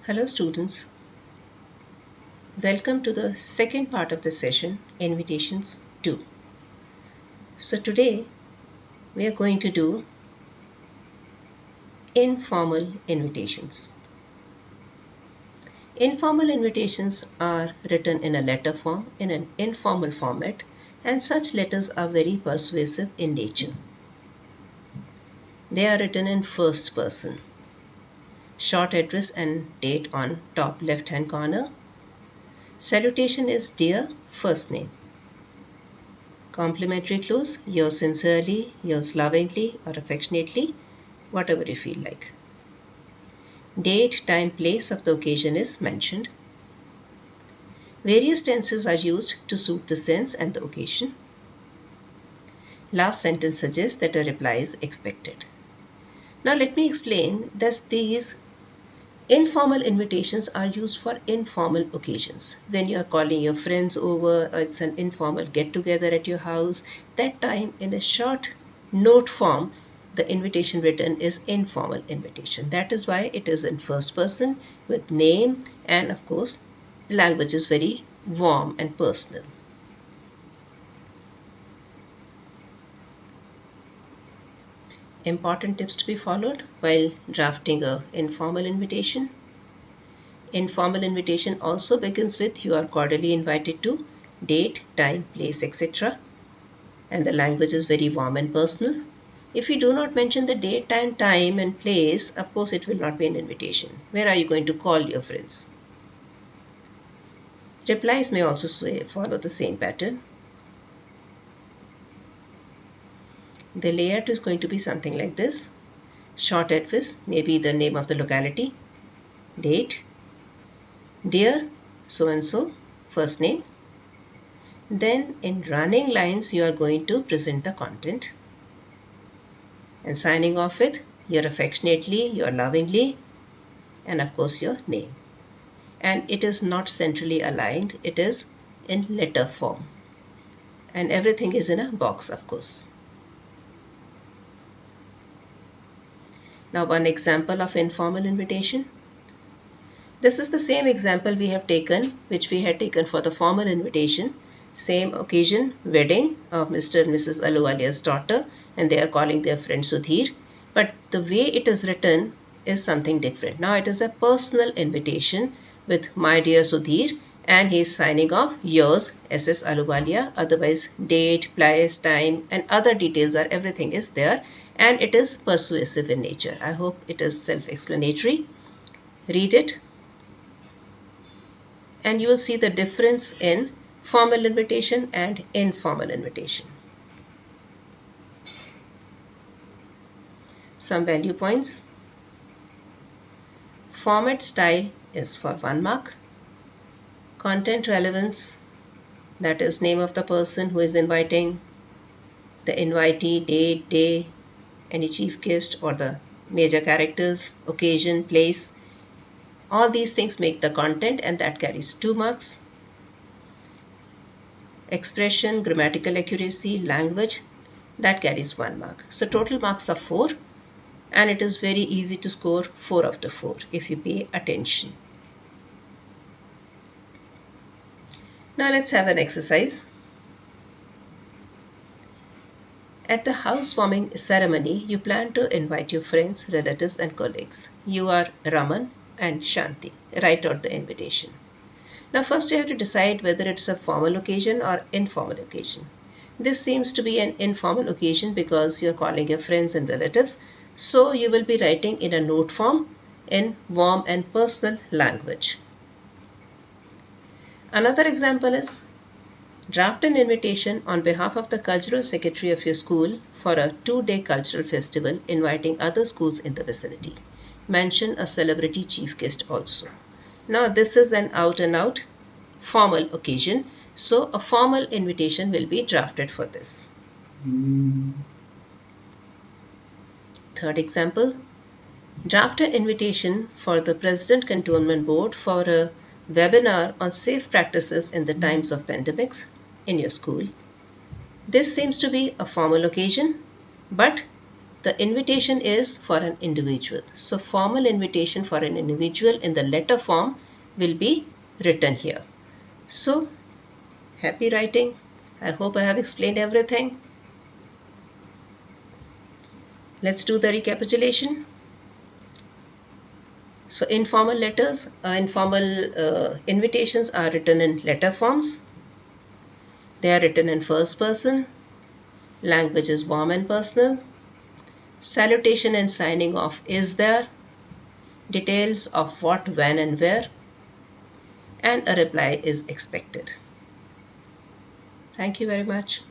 Hello students, welcome to the second part of the session, Invitations 2. So today we are going to do informal invitations. Informal invitations are written in a letter form in an informal format, and such letters are very persuasive in nature. They are written in first person. Short address and date on top left hand corner. Salutation is dear, first name. Complimentary close, yours sincerely, yours lovingly or affectionately, whatever you feel like. Date, time, place of the occasion is mentioned. Various tenses are used to suit the sense and the occasion. Last sentence suggests that a reply is expected. Now let me explain that these informal invitations are used for informal occasions. When you are calling your friends over or it's an informal get-together at your house, that time in a short note form, the invitation written is informal invitation. That is why it is in first person with name, and of course the language is very warm and personal. Important tips to be followed while drafting an informal invitation. Informal invitation also begins with you are cordially invited to, date, time, place, etc. And the language is very warm and personal. If you do not mention the date, time and place, of course it will not be an invitation. Where are you going to call your friends? Replies may also follow the same pattern. The layout is going to be something like this. Short address, maybe the name of the locality. Date, dear so-and-so, first name. Then in running lines you are going to present the content. And signing off with your affectionately, your lovingly, and of course your name. And it is not centrally aligned, it is in letter form. And everything is in a box, of course. Now one example of informal invitation. This is the same example we have taken, which we had taken for the formal invitation. Same occasion, wedding of Mr. and Mrs. Ahluwalia's daughter, and they are calling their friend Sudhir. But the way it is written is something different. Now it is a personal invitation with my dear Sudhir, and he is signing off yours, SS Ahluwalia, otherwise date, place, time and other details are everything is there, and it is persuasive in nature. I hope it is self-explanatory. Read it and you will see the difference in formal invitation and informal invitation. Some value points. Format style is for 1 mark. Content relevance, that is name of the person who is inviting, the invitee, date, day, any chief guest or the major characters, occasion, place. All these things make the content, and that carries 2 marks. Expression, grammatical accuracy, language, that carries 1 mark. So total marks are 4, and it is very easy to score 4 out of 4 if you pay attention. Now let's have an exercise. At the housewarming ceremony, you plan to invite your friends, relatives and colleagues. You are Raman and Shanti. Write out the invitation. Now first you have to decide whether it's a formal occasion or informal occasion. This seems to be an informal occasion because you're calling your friends and relatives. So you will be writing in a note form in warm and personal language. Another example is draft an invitation on behalf of the cultural secretary of your school for a 2-day cultural festival inviting other schools in the vicinity. Mention a celebrity chief guest also. Now this is an out and out formal occasion, so a formal invitation will be drafted for this. Third example, draft an invitation for the President Cantonment Board for a webinar on safe practices in the times of pandemics in your school. This seems to be a formal occasion, but The invitation is for an individual. So formal invitation for an individual in the letter form will be written here. So happy writing. I hope I have explained everything. Let's do the recapitulation. So informal letters, informal invitations are written in letter forms. They are written in first person. Language is warm and personal. Salutation and signing off is there. Details of what, when and where. And a reply is expected. Thank you very much.